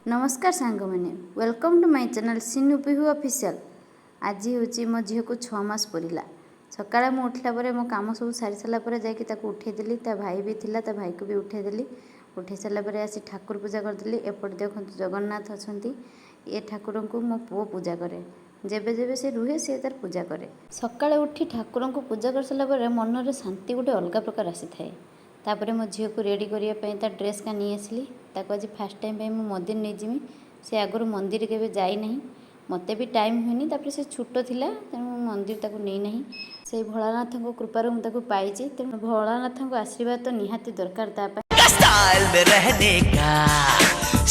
नमस्कार सांग मैंने welcome to my channel Sinu Pihu official. आज हूँ मो झील को 6 मास पूरा। सकाଳେ मु उठला पर मो काम सब सारी सारा पर जाकि उठेदेली। ता भाई भी थिला, ता भाई को भी उठेदेली। उठे सारा पर आसी ठाकुर पूजा करदेली। एपटे देखो जगन्नाथ अच्छा, ये ठाकुर को मो पुओ पूजा करे। जेबे जेबे से रुहे से तार पूजा करे। सकाळे उठी ठाकुर को पूजा कर सारा पर मन शांति गोटे अलग प्रकार आसी थाए। तापर मो झील को रेडी करने ड्रेस का नहीं आसली। आज फास्ट टाइम पे मंदिर नहीं जिमी। से आगुरी मंदिर के जाई नहीं, मते भी टाइम हुई। तापर से छोट थिला तेणु मंदिर ताको नहीं नहीं। से भोलानाथ को कृपार मुझे पाई। तेणु भोलानाथ को आशीर्वाद तो निहाती दरकार ताप स्टाइल में रहने का,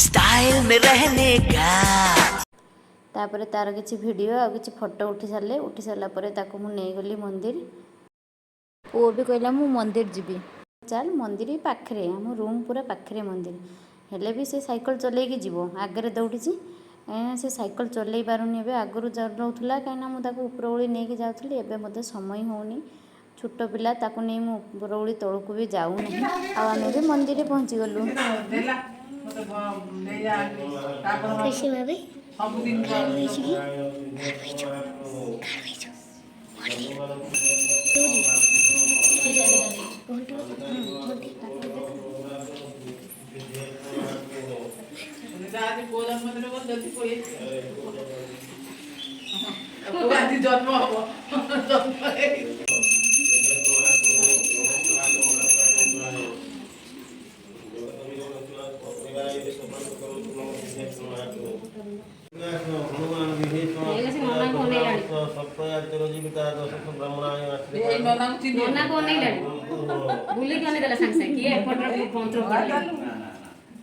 स्टाइल में रहने का। तापर तार किसी वीडियो आ किसी फोटो उठी सारा पर ताको मु नहीं गली मंदिर। पुओ भी कहला मु मंदिर जीवी, चल मंदिर पाखरे, आम रूम पूरा पाखरे मंदिर। हेले भी से साइकिल चलैकी जीव आगे दौड़ी कहीं से साइकिल चल पारुनि। ए आगुरी चलाऊला कहीं मुझे उपरओली नहीं जाऊँगी। एवं मत समय होनी, छोट पिला ताकू नहीं मु उपरओली तौक भी जाऊना। आम भी मंदिर पहुँची गलु।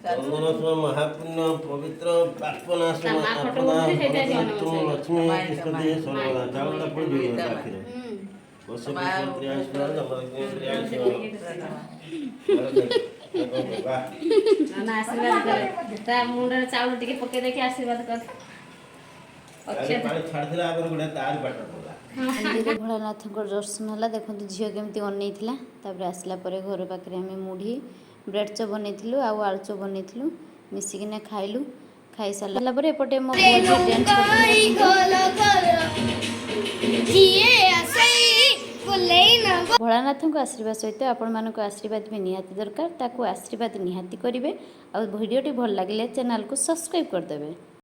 जन्म महापुण्य पवित्र पापनाशम लक्ष्मी कृष्ण सर्वदा चावल पड़ आशीर्वाद मुंडे चाउल टिके पके देखि आशीर्वाद कर। मंदिर भोलानाथ दर्शन है। देखो झील केमती अनई था। आसला घर पाखे आम मुढ़ी ब्रेड चप बनई आलू चप बनई मिसिकिना खाइलु। खाई सारा पर एपटे मो भोलानाथ को आशीर्वाद सहित आपण मानक आशीर्वाद भी निहाती दरकार। ताकू आशीर्वाद निहाती करेंगे। आ वीडियोटी भल लगे चैनल को सब्सक्राइब करदे।